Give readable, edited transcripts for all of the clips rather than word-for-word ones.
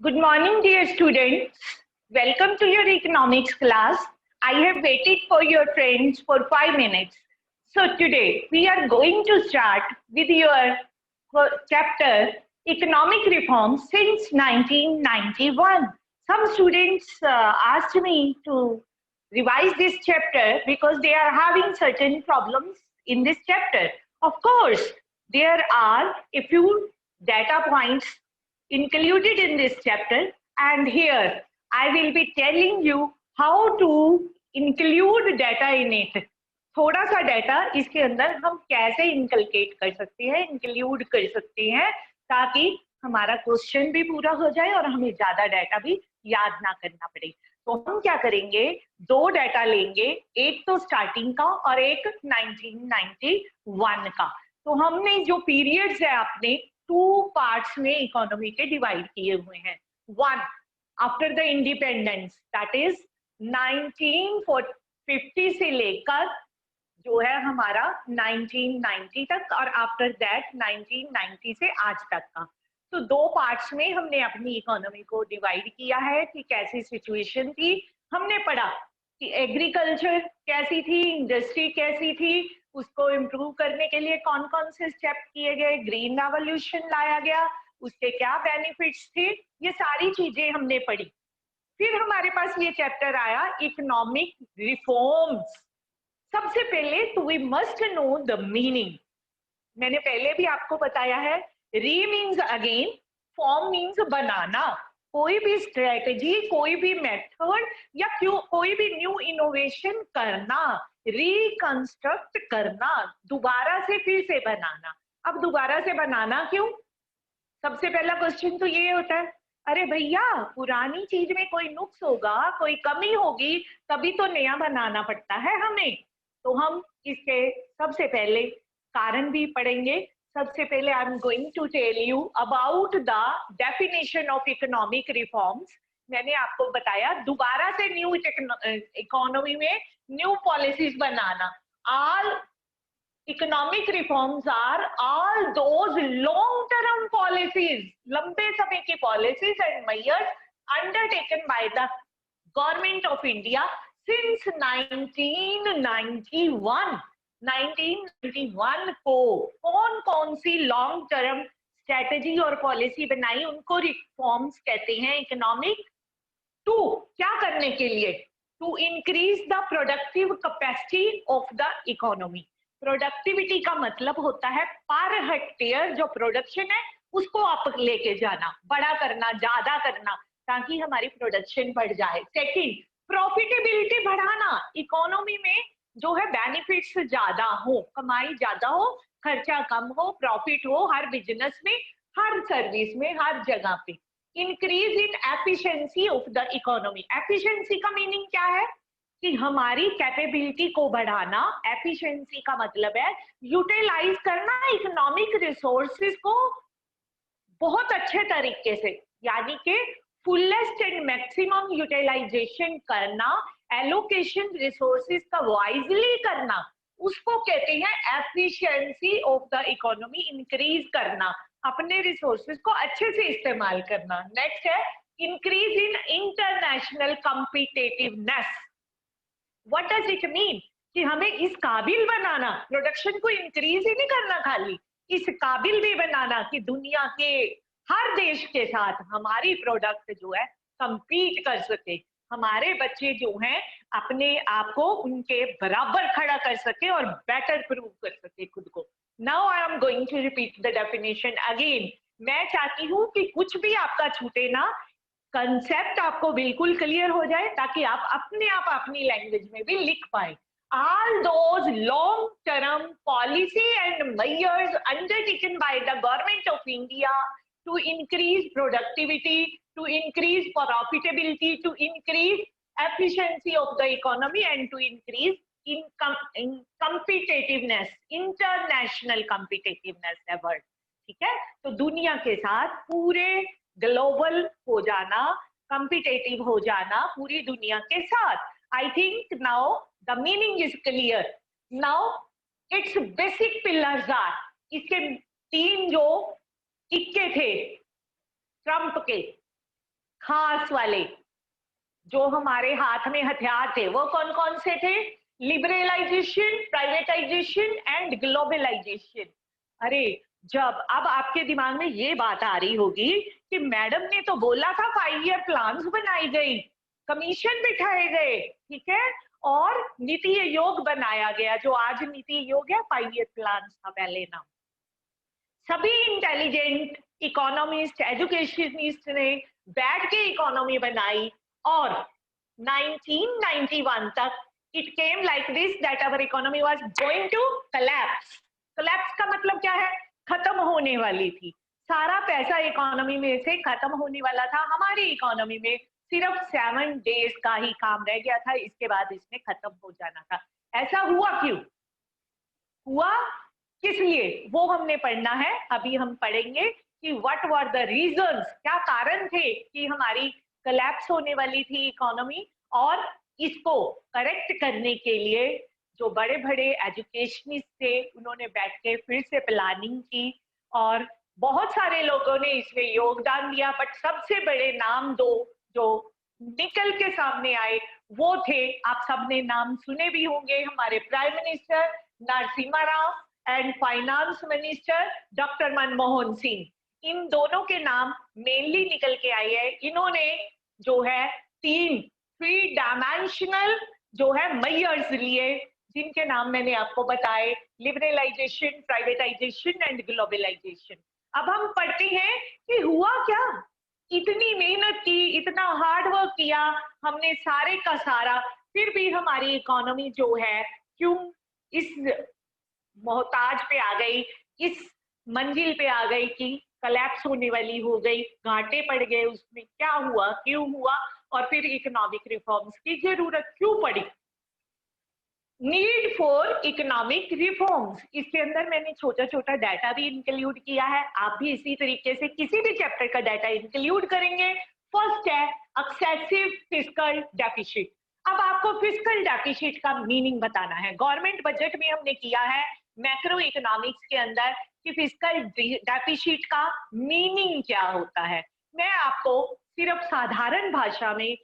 Good morning, dear students. Welcome to your economics class. I have waited for your friends for 5 minutes. So today we are going to start with your chapter Economic Reform since 1991. Some students asked me to revise this chapter because they are having certain problems in this chapter. Of course, there are a few data points included in this chapter, and here I will be telling you how to include data in it. थोड़ा सा data इसके अंदर हम कैसे inculcate कर सकते हैं, include कर सकते हैं, ताकि हमारा क्वेश्चन भी पूरा हो जाए और हमें ज्यादा डाटा भी याद ना करना पड़े। तो हम क्या करेंगे, दो डाटा लेंगे, एक तो स्टार्टिंग का और एक 1991 का। तो हमने जो पीरियड्स है आपने टू पार्ट्स में इकोनॉमी के डिवाइड किए हुए हैं। One after the independence, that is 1950 से लेकर जो है हमारा 1990 तक, और आफ्टर दैट 1990 से आज तक का। तो दो पार्ट्स में हमने अपनी इकोनॉमी को डिवाइड किया है कि कैसी सिचुएशन थी। हमने पढ़ा कि एग्रीकल्चर कैसी थी, इंडस्ट्री कैसी थी, उसको इम्प्रूव करने के लिए कौन कौन से स्टेप किए गए, ग्रीन रेवोल्यूशन लाया गया, उसके क्या बेनिफिट्स थे, ये सारी चीजें हमने पढ़ी। फिर हमारे पास ये चैप्टर आया इकोनॉमिक रिफॉर्म्स। सबसे पहले तो we must know the meaning. मैंने पहले भी आपको बताया है, re means again, form means बनाना। कोई भी स्ट्रेटेजी, कोई भी मेथड या कोई भी न्यू इनोवेशन करना, रिकंस्ट्रक्ट करना, दोबारा से फिर से बनाना। अब दोबारा से बनाना क्यों? सबसे पहला क्वेश्चन तो ये होता है, अरे भैया पुरानी चीज में कोई नुक्स होगा, कोई कमी होगी, तभी तो नया बनाना पड़ता है हमें। तो हम इसके सबसे पहले कारण भी पढ़ेंगे। सबसे पहले I am going to tell you about the definition of economic reforms. मैंने आपको बताया दोबारा से न्यू इकोनॉमी में न्यू पॉलिसीज बनाना। All economic reforms are all those long term policies, लंबे समय की policies and measures undertaken by the government of India since 1991। 1991 को कौन कौन सी लॉन्ग टर्म स्ट्रेटेजी और पॉलिसी बनाई, उनको रिफॉर्म्स कहते हैं इकोनॉमिक। टू क्या करने के लिए? To increase the productive capacity of the economy. Productivity का मतलब होता है पर हेक्टेयर जो प्रोडक्शन है उसको आप लेके जाना, बड़ा करना, ज्यादा करना, ताकि हमारी प्रोडक्शन बढ़ जाए। सेकंड, प्रॉफिटेबिलिटी बढ़ाना, इकोनॉमी में जो है बेनिफिट्स ज्यादा हो, कमाई ज्यादा हो, खर्चा कम हो, प्रॉफिट हो हर बिजनेस में, हर सर्विस में, हर जगह पे। Increase in efficiency of the economy. Efficiency का मीनिंग क्या है कि हमारी कैपेबिलिटी को बढ़ाना। एफिशिएंसी का मतलब है यूटिलाइज करना इकोनॉमिक रिसोर्सेज को बहुत अच्छे तरीके से, यानी कि फुलेस्ट एंड मैक्सिमम यूटिलाइजेशन करना, एलोकेशन रिसोर्सेज का वाइजली करना, उसको कहते हैं efficiency of the economy. Increase करना, अपने रिसोर्सेज को अच्छे से इस्तेमाल करना। नेक्स्ट है increase in international competitiveness. What does it mean? कि हमें इस काबिल बनाना, प्रोडक्शन को इंक्रीज ही नहीं करना, खाली इस काबिल भी बनाना कि दुनिया के हर देश के साथ हमारी प्रोडक्ट जो है कंपीट कर सके, हमारे बच्चे जो हैं अपने आप को उनके बराबर खड़ा कर सके और बेटर प्रूव कर सके खुद को। Now I am going to repeat the definition again. मैं चाहती हूं कि कुछ भी आपका छूटे ना, कंसेप्ट आपको बिल्कुल क्लियर हो जाए, ताकि आप अपने आप अपनी लैंग्वेज में भी लिख पाए। All those long-term policy and measures undertaken by the government of India to increase productivity, to increase profitability, to increase efficiency of the economy, and to increase in competitiveness, international competitiveness है word, ठीक है? तो दुनिया के साथ पूरे global हो जाना, competitive हो जाना पूरी दुनिया के साथ। I think now the meaning is clear. Now its basic pillars are, इसके तीन जो इक्के थे ट्रम्प के, खास वाले जो हमारे हाथ में हथियार थे वो कौन कौन से थे? Liberalisation, privatisation and globalisation. अरे जब अब आपके दिमाग में ये बात आ रही होगी कि मैडम ने तो बोला था 5 ईयर प्लान्स बनाई गई, कमीशन बिठाए गए, ठीक है, और नीति आयोग बनाया गया, जो आज नीति आयोग है 5 ईयर प्लान था पहले नाम। सभी इंटेलिजेंट इकोनॉमिस्ट, एजुकेशनिस्ट ने बैठ के इकोनॉमी बनाई और 1991 तक it came like this that our economy was going to collapse. Collapse का मतलब क्या है? खत्म होने वाली थी। सारा पैसा इकोनॉमी में से खत्म होने वाला था। हमारी इकोनॉमी में सिर्फ 7 डेज का ही काम रह गया था, इसके बाद इसने खत्म हो जाना था। ऐसा हुआ क्यों हुआ, किस लिए, वो हमने पढ़ना है। अभी हम पढ़ेंगे कि व्हाट वर द रीजंस, क्या कारण थे कि हमारी कोलैप्स होने वाली थी इकोनॉमी, और इसको करेक्ट करने के लिए जो बड़े बड़े एजुकेशनिस्ट थे उन्होंने बैठ के फिर से प्लानिंग की और बहुत सारे लोगों ने इसमें योगदान दिया। बट सबसे बड़े नाम दो जो निकल के सामने आए वो थे, आप सबने नाम सुने भी होंगे, हमारे prime minister Narasimha Rao and finance minister doctor Manmohan Singh. इन दोनों के नाम मेनली निकल के आए हैं। इन्होंने जो है 3 डायमेंशनल जो है मेजर्स लिए, जिनके नाम मैंने आपको बताए, लिबरलाइजेशन, प्राइवेटाइजेशन एंड ग्लोबलाइजेशन। अब हम पढ़ते हैं कि हुआ क्या। इतनी मेहनत की, इतना हार्ड वर्क किया हमने सारे का सारा, फिर भी हमारी इकोनॉमी जो है क्यों इस मोहताज पे आ गई, इस मंजिल पे आ गई कि कलैप्स होने वाली हो गई, घाटे पड़ गए। उसमें क्या हुआ, क्यों हुआ, और फिर इकोनॉमिक रिफॉर्म्स की जरूरत क्यों पड़ी। नीड फॉर इकोनॉमिक रिफॉर्म्स, इसके अंदर मैंने छोटा छोटा डाटा भी इंक्लूड किया है। आप भी इसी तरीके से किसी भी चैप्टर का डाटा इंक्लूड करेंगे। फर्स्ट है एक्सेसिव फिस्कल डेफिसिट। अब आपको फिस्कल डेफिसिट का मीनिंग बताना है। गवर्नमेंट बजट में हमने किया है मैक्रो इकोनॉमिक्स के अंदर कि फिस्कल डेफिसिट का मीनिंग क्या होता है। मैं आपको सिर्फ साधारण भाषा में,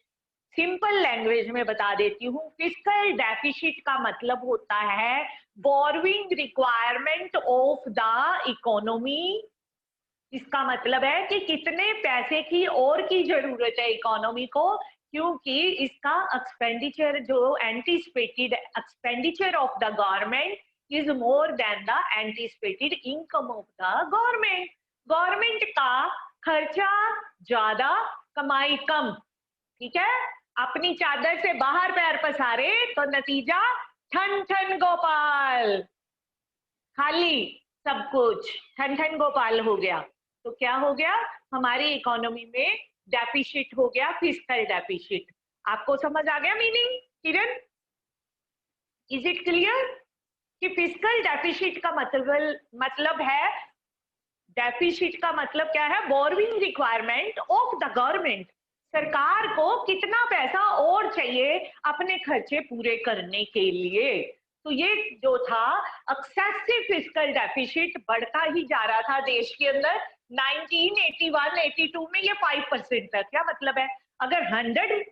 सिंपल लैंग्वेज में बता देती हूँ। फिस्कल डेफिसिट का मतलब होता है borrowing requirement of the economy. इसका मतलब है कि कितने पैसे की और की जरूरत है इकोनॉमी को, क्योंकि इसका एक्सपेंडिचर जो anticipated expenditure of the government is more than the anticipated income of the government. Government का खर्चा ज्यादा, कमाई कम, ठीक है। अपनी चादर से बाहर पैर पसारे तो नतीजा ठन ठन गोपाल, खाली सब कुछ ठन ठन गोपाल हो गया। तो क्या हो गया, हमारी इकोनॉमी में डेफिसिट हो गया, फिस्कल डेफिसिट। आपको समझ आ गया meaning Kiran? Is it clear कि फिस्कल डेफिसिट का मतलब है, डेफिसिट का मतलब क्या है, borrowing requirement of the government. सरकार को कितना पैसा और चाहिए अपने खर्चे पूरे करने के लिए। तो ये जो था एक्सेसिव फिस्कल डेफिसिट बढ़ता ही जा रहा था देश के अंदर। 1981-82 में ये 5% था। क्या मतलब है, अगर 100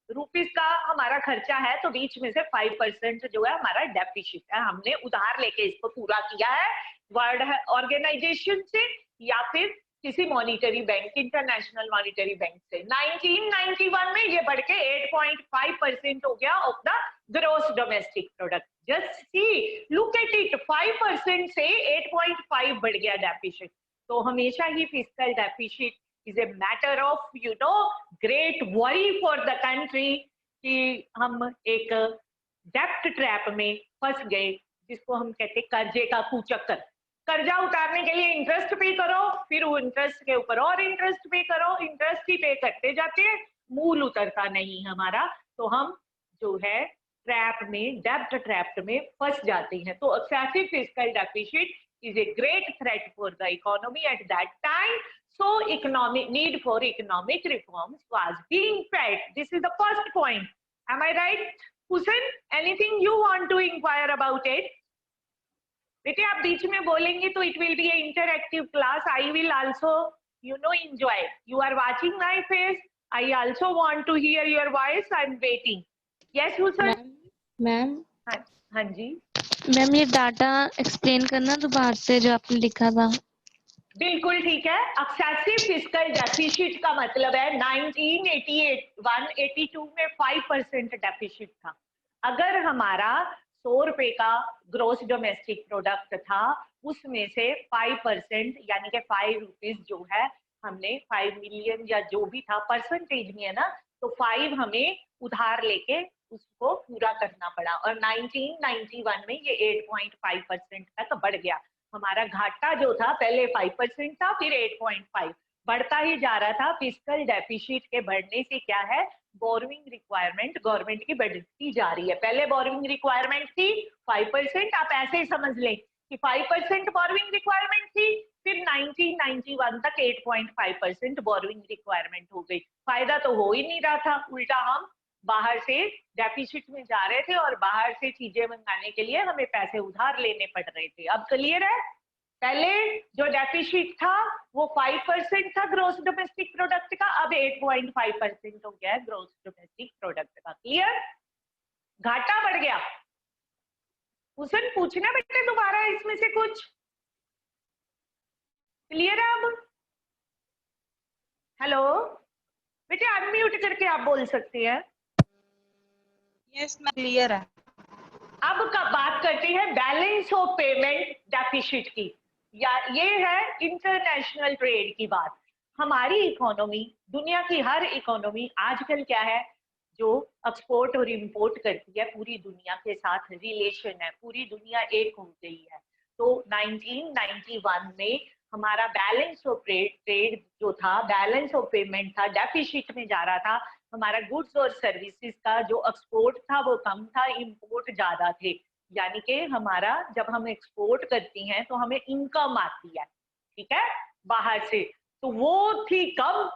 रुपीज का हमारा खर्चा है तो बीच में से 5% जो है हमारा डेफिसिट है। हमने उधार लेके इसको पूरा किया है वर्ल्ड ऑर्गेनाइजेशन से या फिर किसी monetary bank, international monetary bank से। 1991 में ये बढ़ के 8.5% हो गया of the gross domestic product. Just see, look at it, 5% से 8.5 बढ़ गया डेफिसिट। तो हमेशा ही fiscal deficit is a matter of great worry for the country कि हम एक डेप्ट ट्रैप में फंस गए, जिसको हम कहते हैं कर्जे का कुचक्कर। कर्जा उतारने के लिए इंटरेस्ट पे करो, फिर वो इंटरेस्ट के ऊपर और इंटरेस्ट पे करो, इंटरेस्ट ही पे करते जाते हैं, मूल उतरता नहीं हमारा। तो हम जो है ट्रैप में, डेप्ट ट्रैप में फंस जाते हैं। तो excessive fiscal deficit is a great threat for the economy at that time. So economic need for economic reforms was being felt. This is the first point. Am I right, Hussein? Anything you want to inquire about it? बेटे आप बीच में बोलेंगे तो it will be an interactive class. I will also enjoy. You are watching my face. I also want to hear your voice. I'm waiting. Yes, Husan? Ma'am हाँ जी। Ma'am ये data explain करना दोबारा से जो आपने लिखा था। बिल्कुल ठीक है। एक्सेसिव फिस्कल डेफिसिट का मतलब है 1982 में 5% डेफिसिट था। अगर हमारा 100 रुपए का ग्रोस डोमेस्टिक प्रोडक्ट था, उसमें से 5% यानी कि 5 रुपीज जो है हमने 5 मिलियन या जो भी था परसेंटेज में है ना, तो 5 हमें उधार लेके उसको पूरा करना पड़ा और 1991 में ये 8.5% तक बढ़ गया। हमारा घाटा जो था पहले 5% था, फिर 8.5 बढ़ता ही जा रहा था। फिस्कल डेफिसिट के बढ़ने से क्या है, बोरोइंग रिक्वायरमेंट गवर्नमेंट की बढ़ती जा रही है। पहले बोरोइंग रिक्वायरमेंट थी 5%, आप ऐसे ही समझ लें कि 5% बोरोइंग रिक्वायरमेंट थी, फिर 1991 तक 8.5% बोरोइंग रिक्वायरमेंट हो गई। फायदा तो हो ही नहीं रहा था, उल्टा हम बाहर से डेफिसिट में जा रहे थे और बाहर से चीजें मंगाने के लिए हमें पैसे उधार लेने पड़ रहे थे। अब क्लियर है? पहले जो डेफिसिट था वो 5% था ग्रोस डोमेस्टिक प्रोडक्ट का, अब 8.5% हो गया है ग्रोस डोमेस्टिक प्रोडक्ट का। क्लियर? घाटा बढ़ गया। हुसन पूछना बेटे दोबारा इसमें से कुछ। क्लियर है अब? हेलो बेटे, अनम्यूट करके आप बोल सकते हैं। यस मैम, क्लियर है। अब का बात करते हैं बैलेंस ऑफ पेमेंट डेफिसिट की, या ये है इंटरनेशनल ट्रेड की बात। हमारी इकोनॉमी, दुनिया की हर इकोनॉमी आजकल क्या है, जो एक्सपोर्ट और इंपोर्ट करती है, पूरी दुनिया के साथ रिलेशन है, पूरी दुनिया एक हो गई है। तो 1991 में हमारा बैलेंस ऑफ ट्रेड जो था, बैलेंस ऑफ पेमेंट था, डेफिसिट में जा रहा था। हमारा गुड्स और सर्विसेज का जो एक्सपोर्ट था वो कम था, इंपोर्ट ज्यादा थे। यानी कि हमारा जब हम एक्सपोर्ट करती हैं तो हमें इनकम आती है, ठीक है, बाहर से, तो वो थी कम।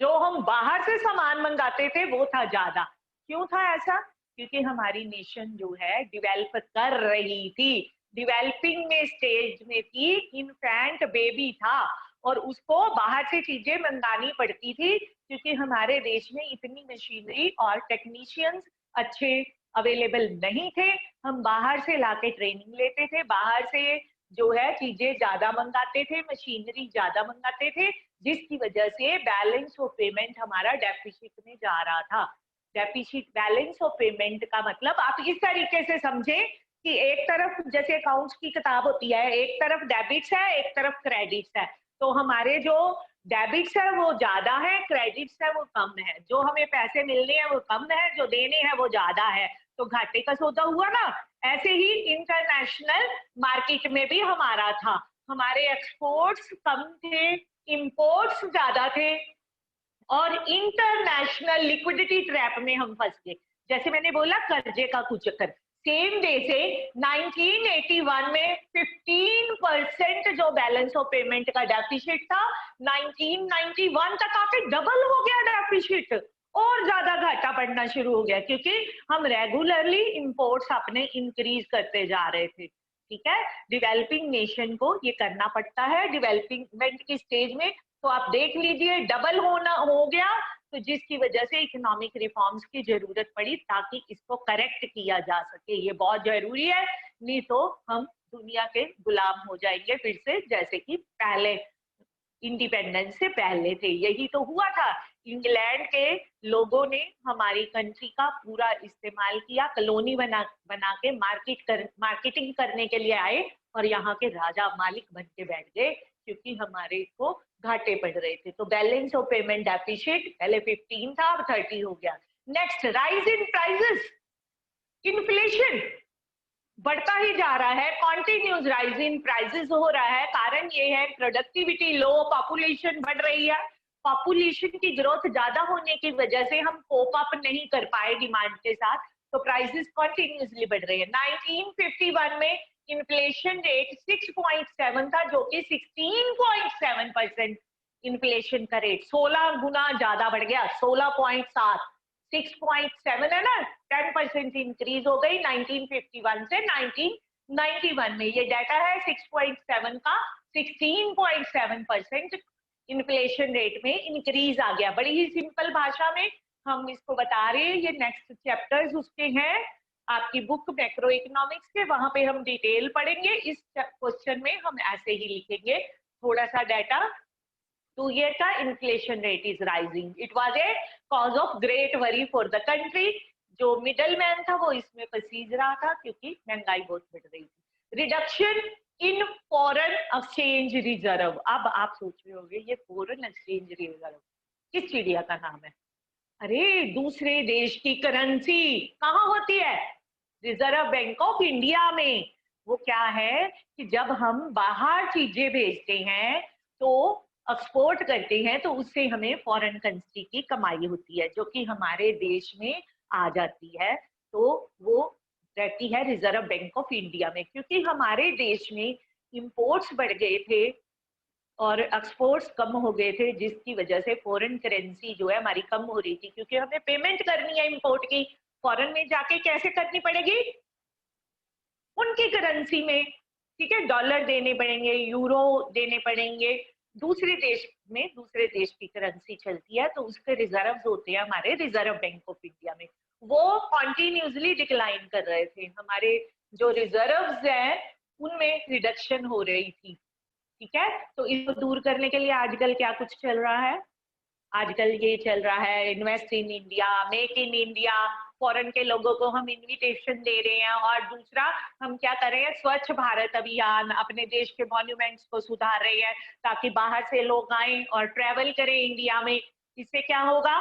जो हम बाहर से सामान मंगाते थे वो था ज्यादा। क्यों था ऐसा? क्योंकि हमारी नेशन जो है डेवलप कर रही थी, डेवलपिंग में स्टेज में थी, इनफैंट बेबी था और उसको बाहर से चीजें मंगानी पड़ती थी, क्योंकि हमारे देश में इतनी मशीनरी और टेक्नीशियंस अच्छे अवेलेबल नहीं थे। हम बाहर से लाके ट्रेनिंग लेते थे, बाहर से जो है चीजें ज्यादा मंगाते थे, मशीनरी ज्यादा मंगाते थे, जिसकी वजह से बैलेंस ऑफ पेमेंट हमारा डेफिसिट में जा रहा था। डेफिसिट बैलेंस ऑफ पेमेंट का मतलब आप इस तरीके से समझे कि एक तरफ जैसे अकाउंट्स की किताब होती है, एक तरफ डेबिट्स है, एक तरफ क्रेडिट्स है। तो हमारे जो डेबिट्स है वो ज्यादा है, क्रेडिट्स है वो कम है। जो हमें पैसे मिलने हैं वो कम है, जो देने हैं वो ज्यादा है, तो घाटे का सौदा हुआ ना। ऐसे ही इंटरनेशनल मार्केट में भी हमारा था, हमारे एक्सपोर्ट्स कम थे, इंपोर्ट्स ज्यादा थे और इंटरनेशनल लिक्विडिटी ट्रैप में हम फंस गए। जैसे मैंने बोला कर्जे का कुचक्कर, सेम डे से 1981 में 15% जो बैलेंस ऑफ पेमेंट का डेफिसिट था, 1991 तक आके डबल हो गया डेफिसिट, और ज्यादा घाटा पड़ना शुरू हो गया, क्योंकि हम रेगुलरली इंपोर्ट्स अपने इंक्रीज करते जा रहे थे। ठीक है, डेवलपिंग नेशन को ये करना पड़ता है डेवलपमेंट की स्टेज में। तो आप देख लीजिए डबल होना हो गया, तो जिसकी वजह से इकोनॉमिक रिफॉर्म्स की जरूरत पड़ी ताकि इसको करेक्ट किया जा सके। ये बहुत जरूरी है, नहीं तो हम दुनिया के गुलाम हो जाएंगे फिर से, जैसे कि पहले इंडिपेंडेंस से पहले थे। यही तो हुआ था, इंग्लैंड के लोगों ने हमारी कंट्री का पूरा इस्तेमाल किया, कॉलोनी बना के मार्केटिंग करने के लिए आए और यहाँ के राजा मालिक बन के बैठ गए, क्योंकि हमारे को घाटे पड़ रहे थे। तो बैलेंस ऑफ पेमेंट डेफिसिट पहले 15 था, अब 30 हो गया। Next, rise in prices, inflation बढ़ता ही जा रहा है, कॉन्टिन्यूस राइज इन प्राइसेस हो रहा है। कारण ये है प्रोडक्टिविटी लो, पॉपुलेशन बढ़ रही है। पॉपुलेशन की ग्रोथ ज्यादा होने की वजह से हम कोप अप नहीं कर पाए डिमांड के साथ, तो प्राइसेस कॉन्टिन्यूसली बढ़ रही है। 1951 में इन्फ्लेशन रेट 6.7 था, जो कि 16.7% इन्फ्लेशन का रेट 16 गुना ज्यादा बढ़ गया, 16.7, 6.7 है ना, 10% इंक्रीज हो गई 1951 से 1991 में। ये डाटा है 6.7 का 16.7% इन्फ्लेशन रेट में इंक्रीज आ गया। बड़ी ही सिंपल भाषा में हम इसको बता रहे हैं, ये नेक्स्ट चैप्टर्स उसके हैं आपकी बुक मैक्रो इकोनॉमिक्स के, वहां पे हम डिटेल पढ़ेंगे। इस क्वेश्चन में हम ऐसे ही लिखेंगे थोड़ा सा डाटा, 2 ईयर का inflation rate is rising, it was a cause of great worry for the country. जो मिडल मैन था वो इसमें पसीज रहा था क्योंकि महंगाई बहुत बढ़ रही थी। Reduction in foreign exchange reserve, अब आप सोच रहे होंगे ये फॉरेन एक्सचेंज रिजर्व किस चिड़िया का नाम है? अरे दूसरे देश की करेंसी कहाँ होती है? रिजर्व बैंक ऑफ इंडिया में। वो क्या है कि जब हम बाहर चीजें भेजते हैं तो एक्सपोर्ट करते हैं तो उससे हमें फॉरेन करेंसी की कमाई होती है जो कि हमारे देश में आ जाती है, तो वो रहती है रिजर्व बैंक ऑफ इंडिया में। क्योंकि हमारे देश में इंपोर्ट्स बढ़ गए थे और एक्सपोर्ट्स कम हो गए थे, जिसकी वजह से फॉरेन करेंसी जो है हमारी कम हो रही थी, क्योंकि हमें पेमेंट करनी है इंपोर्ट की, फॉरेन में जाके कैसे करनी पड़ेगी? उनकी करेंसी में, ठीक है, डॉलर देने पड़ेंगे, यूरो देने पड़ेंगे, दूसरे देश में दूसरे देश की करेंसी चलती है तो उसके रिजर्व्स होते हैं हमारे रिजर्व बैंक ऑफ इंडिया में। वो कॉन्टिन्यूसली डिक्लाइन कर रहे थे, हमारे जो रिजर्व्स हैं उनमें रिडक्शन हो रही थी, ठीक है। तो इसको दूर करने के लिए आजकल क्या कुछ चल रहा है? आजकल ये चल रहा है invest in India, make in India, foreign के लोगों को हम इनविटेशन दे रहे हैं। और दूसरा हम क्या कर रहे हैं, स्वच्छ भारत अभियान, अपने देश के मॉन्यूमेंट्स को सुधार रहे हैं ताकि बाहर से लोग आए और ट्रेवल करें इंडिया में। इससे क्या होगा?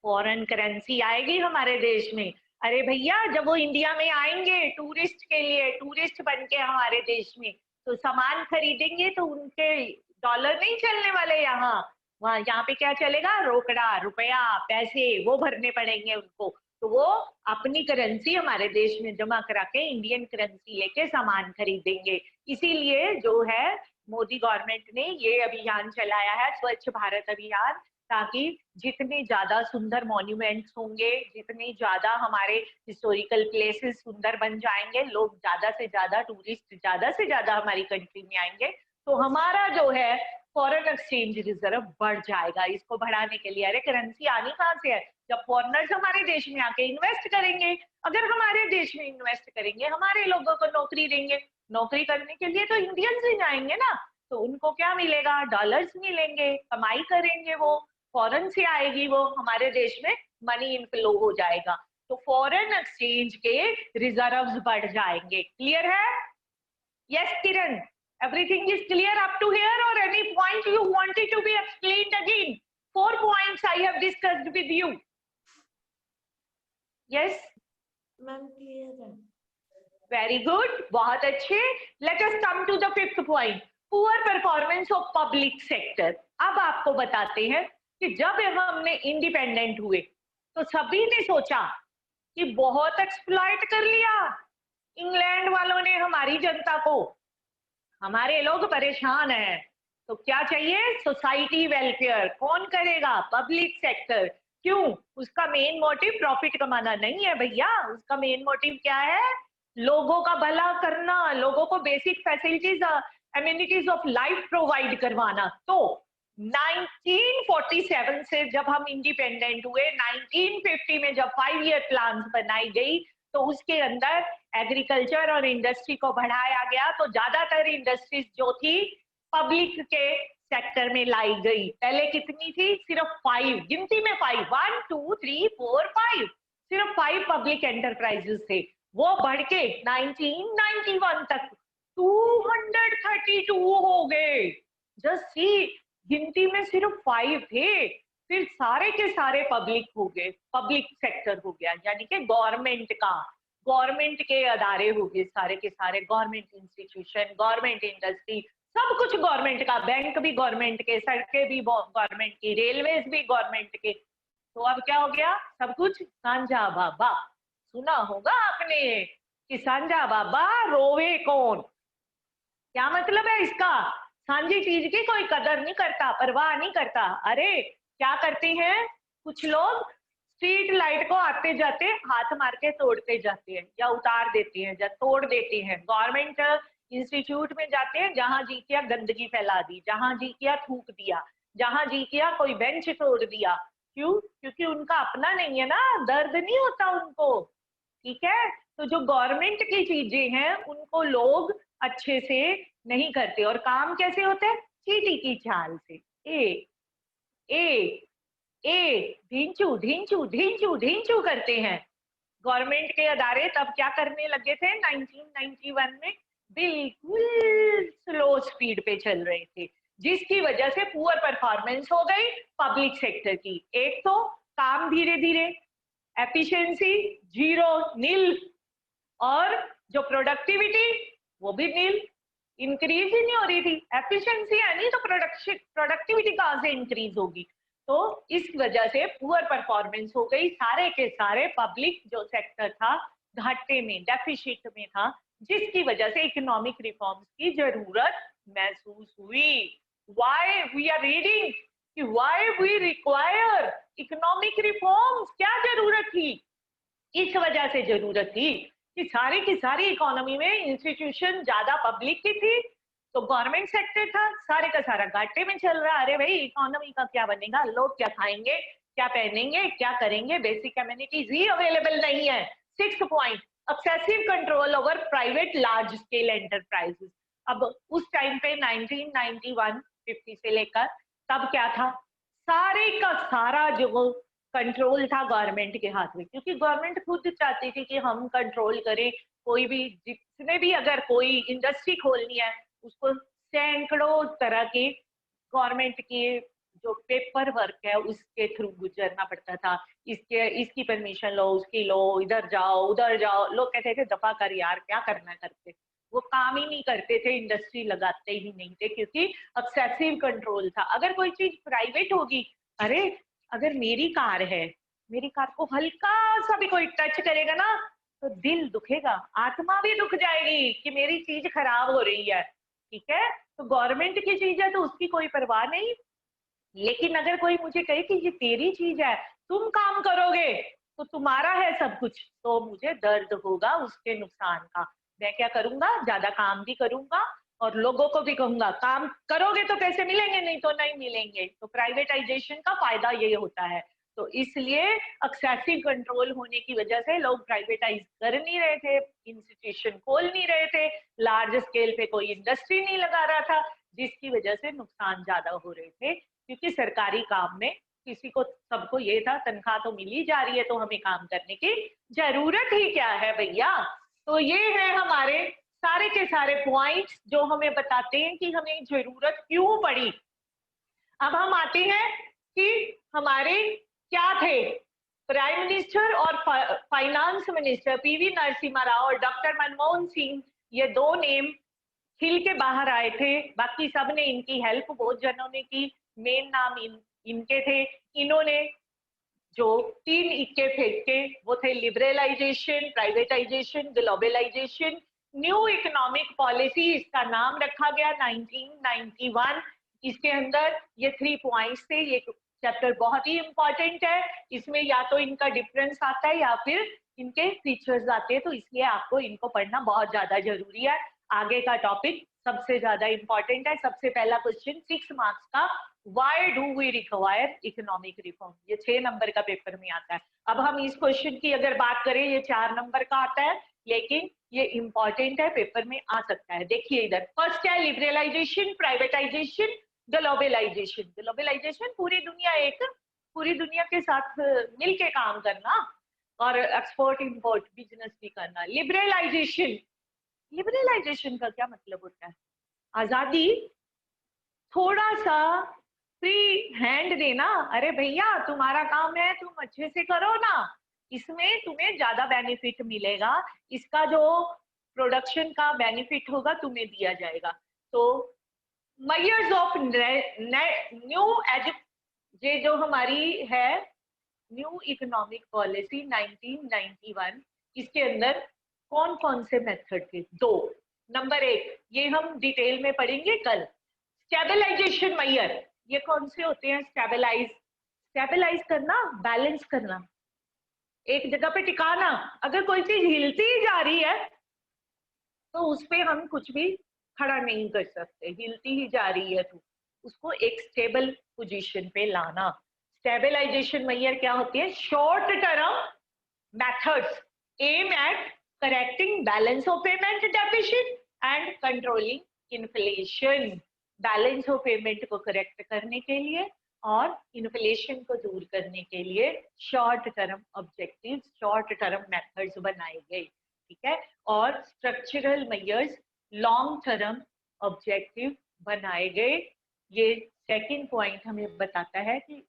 फॉरेन करेंसी आएगी हमारे देश में। अरे भैया जब वो इंडिया में आएंगे टूरिस्ट के लिए, टूरिस्ट बन के हमारे देश में, तो सामान खरीदेंगे तो उनके डॉलर नहीं चलने वाले यहाँ, वहां यहाँ पे क्या चलेगा? रोकड़ा, रुपया, पैसे वो भरने पड़ेंगे उनको। तो वो अपनी करेंसी हमारे देश में जमा करा के इंडियन करेंसी लेके सामान खरीदेंगे। इसीलिए जो है मोदी गवर्नमेंट ने ये अभियान चलाया है, स्वच्छ भारत अभियान, ताकि जितने ज्यादा सुंदर मॉन्यूमेंट्स होंगे, जितने ज्यादा हमारे हिस्टोरिकल प्लेसेस सुंदर बन जाएंगे, लोग ज्यादा से ज्यादा टूरिस्ट ज्यादा से ज्यादा हमारी कंट्री में आएंगे, तो हमारा जो है फॉरेन एक्सचेंज रिजर्व बढ़ जाएगा। इसको बढ़ाने के लिए, अरे करेंसी आनी कहाँ से है? जब फॉरेनर्स हमारे देश में आके इन्वेस्ट करेंगे। अगर हमारे देश में इन्वेस्ट करेंगे, हमारे लोगों को नौकरी देंगे, नौकरी करने के लिए तो इंडियंस ही जाएंगे ना, तो उनको क्या मिलेगा? डॉलर्स मिलेंगे, कमाई करेंगे, वो फॉरेन से आएगी, वो हमारे देश में मनी इनफ्लो हो जाएगा, तो फॉरेन एक्सचेंज के रिजर्व्स बढ़ जाएंगे। क्लियर है? Yes Kiran, everything is clear up to here, or any point you wanted to be explained again? 4 points I have discussed with you. Yes ma'am clear है। very good, बहुत अच्छे। Let us come to the 5th point, poor performance of public sector। अब आपको बताते हैं कि जब हमने इंडिपेंडेंट हुए तो सभी ने सोचा कि बहुत एक्सप्लॉइट कर लिया इंग्लैंड वालों ने हमारी जनता को, हमारे लोग परेशान हैं, तो क्या चाहिए? Society welfare. कौन करेगा? Public sector. क्यों? उसका मेन मोटिव प्रॉफिट कमाना नहीं है भैया, उसका मेन मोटिव क्या है? लोगों का भला करना, लोगों को basic facilities, amenities of life provide करवाना। तो 1947 से जब हम इंडिपेंडेंट हुए, 1950 में जब 5 ईयर प्लान बनाई गई, तो उसके अंदर एग्रीकल्चर और इंडस्ट्री को बढ़ाया गया। तो ज्यादातर इंडस्ट्रीज जो थी पब्लिक के सेक्टर में लाई गई। पहले कितनी थी? सिर्फ 5, गिनती में 5, 1 2 3 4 5, सिर्फ 5 पब्लिक एंटरप्राइजेस थे। वो बढ़ के 1991 तक 232 हो गए। जस्ट सी, गिनती में सिर्फ 5 थे, फिर सारे के सारे पब्लिक हो गए, पब्लिक सेक्टर हो गया, यानी कि गवर्नमेंट का, गवर्नमेंट के अदारे हो गए सारे के सारे, गवर्नमेंट इंस्टीट्यूशन, गवर्नमेंट इंडस्ट्री, सब कुछ गवर्नमेंट का, बैंक भी गवर्नमेंट के, सड़कें भी गवर्नमेंट की, रेलवेज भी गवर्नमेंट के। तो अब क्या हो गया? सब कुछ सांझा बाबा। सुना होगा आपने कि सांझा बाबा रोवे कौन। क्या मतलब है इसका? सांझी चीज की कोई कदर नहीं करता, परवाह नहीं करता। अरे क्या करते हैं कुछ लोग? स्ट्रीट लाइट को आते जाते हाथ मार के तोड़ते जाते हैं, या उतार देते हैं या तोड़ देते हैं। गवर्नमेंट इंस्टीट्यूट में जाते हैं, जहां जी किया गंदगी फैला दी, जहां जी किया थूक दिया, जहां जी किया कोई बेंच तोड़ दिया। क्यों? क्योंकि उनका अपना नहीं है ना, दर्द नहीं होता उनको। ठीक है, तो जो गवर्नमेंट की चीजें हैं उनको लोग अच्छे से नहीं करते, और काम कैसे होता है? चींटी की चाल से। ए ए ए ढींचू ढींचू ढींचू ढींचू करते हैं। गवर्नमेंट के अदारे तब क्या करने लगे थे 1991 में? बिल्कुल स्लो स्पीड पे चल रहे थे, जिसकी वजह से पुअर परफॉर्मेंस हो गई पब्लिक सेक्टर की। एक तो काम धीरे धीरे, एफिशिएंसी जीरो, नील, और जो प्रोडक्टिविटी वो भी नील, इंक्रीज ही नहीं हो रही थी। एफिशिएंसी है नहीं तो प्रोडक्टिविटी कहां से इंक्रीज होगी? तो इस वजह से पुअर परफॉर्मेंस हो गई, सारे के सारे पब्लिक जो सेक्टर था घाटे में, डेफिसिट में था, जिसकी वजह से इकोनॉमिक रिफॉर्म्स की जरूरत महसूस हुई। व्हाई वी आर रीडिंग कि why we require economic reforms, क्या जरूरत थी? इस वजह से जरूरत थी कि सारी की सारी इकोनॉमी में इंस्टीट्यूशन ज्यादा पब्लिक की थी, तो गवर्नमेंट सेक्टर था सारे का सारा घाटे में चल रहा। अरे भाई इकोनॉमी का क्या बनेगा, लोग क्या खाएंगे, क्या पहनेंगे, क्या करेंगे, बेसिक कम्युनिटीज ही अवेलेबल नहीं है। 6th point, obsessive control over private large scale enterprises. अब उस टाइम पे 1991 50 से लेकर तब क्या था? सारे का सारा जो कंट्रोल था गवर्नमेंट के हाथ में, क्योंकि गवर्नमेंट खुद चाहती थी कि हम कंट्रोल करें। कोई भी, जिसने भी अगर कोई इंडस्ट्री खोलनी है उसको सैकड़ों तरह के गवर्नमेंट के जो पेपर वर्क है उसके थ्रू गुजरना पड़ता था। इसकी परमिशन लो, उसकी लो, इधर जाओ उधर जाओ। लोग कहते थे दफा कर यार, क्या करना करते। वो काम ही नहीं करते थे, इंडस्ट्री लगाते ही नहीं थे, क्योंकि ऑब्सेसिव कंट्रोल था। अगर कोई चीज प्राइवेट होगी, अरे अगर मेरी कार है, मेरी कार को हल्का सा भी कोई टच करेगा ना तो दिल दुखेगा, आत्मा भी दुख जाएगी कि मेरी चीज खराब हो रही है। ठीक है, तो गवर्नमेंट की चीज है तो उसकी कोई परवाह नहीं। लेकिन अगर कोई मुझे कहे कि ये तेरी चीज है, तुम काम करोगे तो तुम्हारा है सब कुछ, तो मुझे दर्द होगा उसके नुकसान का। मैं क्या करूंगा? ज्यादा काम भी करूंगा और लोगों को भी कहूंगा काम करोगे तो पैसे मिलेंगे, नहीं तो नहीं मिलेंगे। तो प्राइवेटाइजेशन का फायदा ये होता है। तो इसलिए एक्सेसिव कंट्रोल होने की वजह से लोग प्राइवेटाइज कर नहीं रहे थे, इंस्टीट्यूशन खोल नहीं रहे थे, लार्ज स्केल पे कोई इंडस्ट्री नहीं लगा रहा था, जिसकी वजह से नुकसान ज्यादा हो रहे थे। क्योंकि सरकारी काम में किसी को, सबको ये था तनख्वाह तो मिली जा रही है तो हमें काम करने की जरूरत ही क्या है भैया। तो ये है हमारे सारे के सारे पॉइंट्स जो हमें बताते हैं कि हमें जरूरत क्यों पड़ी। अब हम आते हैं कि हमारे क्या थे प्राइम मिनिस्टर और finance minister PV Narasimha Rao और डॉक्टर मनमोहन सिंह। ये दो नेम खिल के बाहर आए थे, बाकी सब ने इनकी हेल्प बहुत जनों ने की। मेन नाम इनके थे। इन्होंने जो 3 इक्के फेंके वो थे liberalisation, privatisation, globalisation, new economic policy इसका नाम रखा गया 1991। इसके अंदर ये 3 पॉइंट्स थे। ये चैप्टर बहुत ही इंपॉर्टेंट है, इसमें या तो इनका डिफरेंस आता है या फिर इनके फीचर्स आते हैं, तो इसलिए आपको इनको पढ़ना बहुत ज्यादा जरूरी है। आगे का टॉपिक सबसे ज्यादा इंपॉर्टेंट है। सबसे पहला क्वेश्चन 6 मार्क्स का, why do we require economic reform, ये 6 नंबर का पेपर में आता है। अब हम इस क्वेश्चन की अगर बात करें, ये 4 नंबर का आता है, लेकिन ये इंपॉर्टेंट है, पेपर में आ सकता है। देखिए इधर फर्स्ट है लिबरलाइजेशन, प्राइवेटाइजेशन, ग्लोबलाइजेशन। ग्लोबलाइजेशन पूरी दुनिया के साथ मिलके काम करना और एक्सपोर्ट इंपोर्ट बिजनेस भी करना। लिबरलाइजेशन का क्या मतलब होता है? आजादी, थोड़ा सा फ्री हैंड देना। अरे भैया तुम्हारा काम है, तुम अच्छे से करो ना, इसमें तुम्हें ज्यादा बेनिफिट मिलेगा, इसका जो प्रोडक्शन का बेनिफिट होगा तुम्हें दिया जाएगा। तो मेजर्स ऑफ न्यू ये जो हमारी है न्यू इकोनॉमिक पॉलिसी 1991, इसके अंदर कौन कौन से मेथड थे? 2। नंबर 1 ये हम डिटेल में पढ़ेंगे कल। स्टेबलाइजेशन मेजर, ये कौन से होते हैं? स्टेबलाइज करना, बैलेंस करना, एक जगह पे टिकाना। अगर कोई चीज हिलती जा रही है तो उस पे हम कुछ भी खड़ा नहीं कर सकते, हिलती ही जा रही है तो उसको एक स्टेबल पोजीशन पे लाना। स्टेबलाइजेशन मेजर क्या होती है? Short term methods aim at correcting balance of payment deficit and controlling inflation. Balance of payment को करेक्ट करने के लिए और इन्फ्लेशन को दूर करने के लिए short term objective, short term methods बनाए गए, ठीक है। और structural measures long term objective बनाए गए। ये सेकंड पॉइंट हमें बताता है कि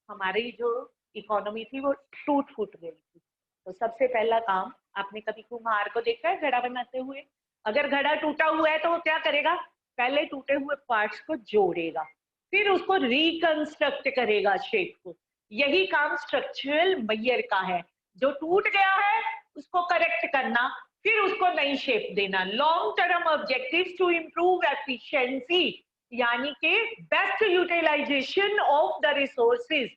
हमारी जो इकोनॉमी थी वो टूट फूट गई थी। तो सबसे पहला काम, आपने कभी कुम्हार को देखा है घड़ा बनाते हुए? अगर घड़ा टूटा हुआ है तो वो क्या करेगा? पहले टूटे हुए पार्ट्स को जोड़ेगा, फिर उसको रिकंस्ट्रक्ट करेगा शेप को। यही काम स्ट्रक्चरल मेजर का है। जो टूट गया है उसको करेक्ट करना, फिर उसको नई शेप देना। Long term objectives to improve efficiency, यानी कि best utilisation of the resources.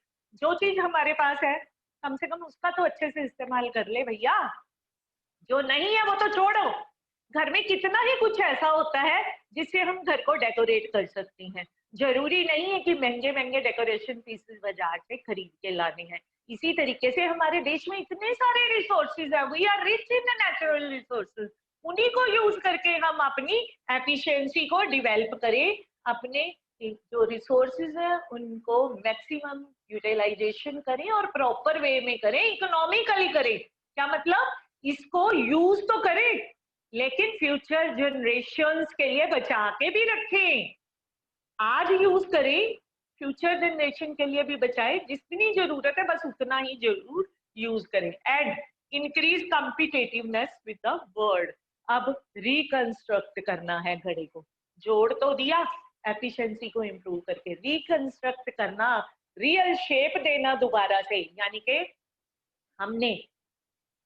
जो चीज हमारे पास है कम से कम उसका तो अच्छे से इस्तेमाल कर ले भैया, जो नहीं है वो तो छोड़ो। घर में कितना ही कुछ ऐसा होता है जिससे हम घर को डेकोरेट कर सकते हैं। जरूरी नहीं है कि महंगे महंगे डेकोरेशन पीसेस बाजार से खरीद के लाने हैं। इसी तरीके से हमारे देश में इतने सारे रिसोर्सेज है, we are rich in natural resources, उन्हीं को यूज करके हम अपनी एफिशिएंसी को डेवलप करें, अपने जो रिसोर्सेज है उनको मैक्सिमम यूटिलाइजेशन करें और प्रॉपर वे में करें, इकोनॉमिकली करें। क्या मतलब? इसको यूज तो करें लेकिन फ्यूचर जनरेशंस के लिए बचा के भी रखें। आज यूज करें, फ्यूचर जनरेशन के लिए भी बचाए, जितनी जरूरत है बस उतना ही जरूर यूज करें। And increase competitiveness with the world. अब रिकंस्ट्रक्ट करना है घड़े को, जोड़ तो दिया एफिशिएंसी को इंप्रूव करके, रिकंस्ट्रक्ट करना, रियल शेप देना दोबारा से, यानी कि हमने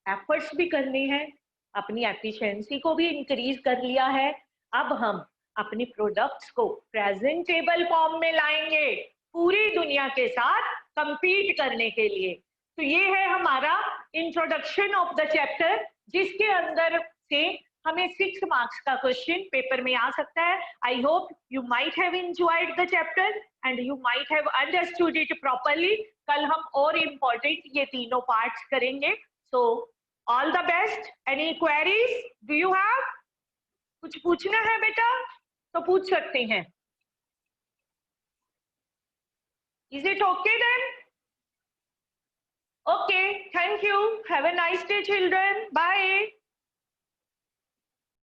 एफर्ट्स भी करने हैं, अपनी एफिशिएंसी को भी इंक्रीज कर लिया है। अब हम अपनी प्रोडक्ट्स को प्रेजेंटेबल फॉर्म में लाएंगे पूरी दुनिया के साथ कंपीट करने के लिए। तो ये है हमारा इंट्रोडक्शन ऑफ द चैप्टर, जिसके अंदर से हमें 6 मार्क्स का क्वेश्चन पेपर में आ सकता है। I hope you might have enjoyed the chapter and you might have understood it properly. कल हम और इम्पोर्टेंट ये तीनों पार्ट्स करेंगे। So all the best. Any queries do you have? कुछ पूछना है बेटा तो पूछ सकते हैं। Is it okay then? Okay, thank you. Have a nice day, children. Bye.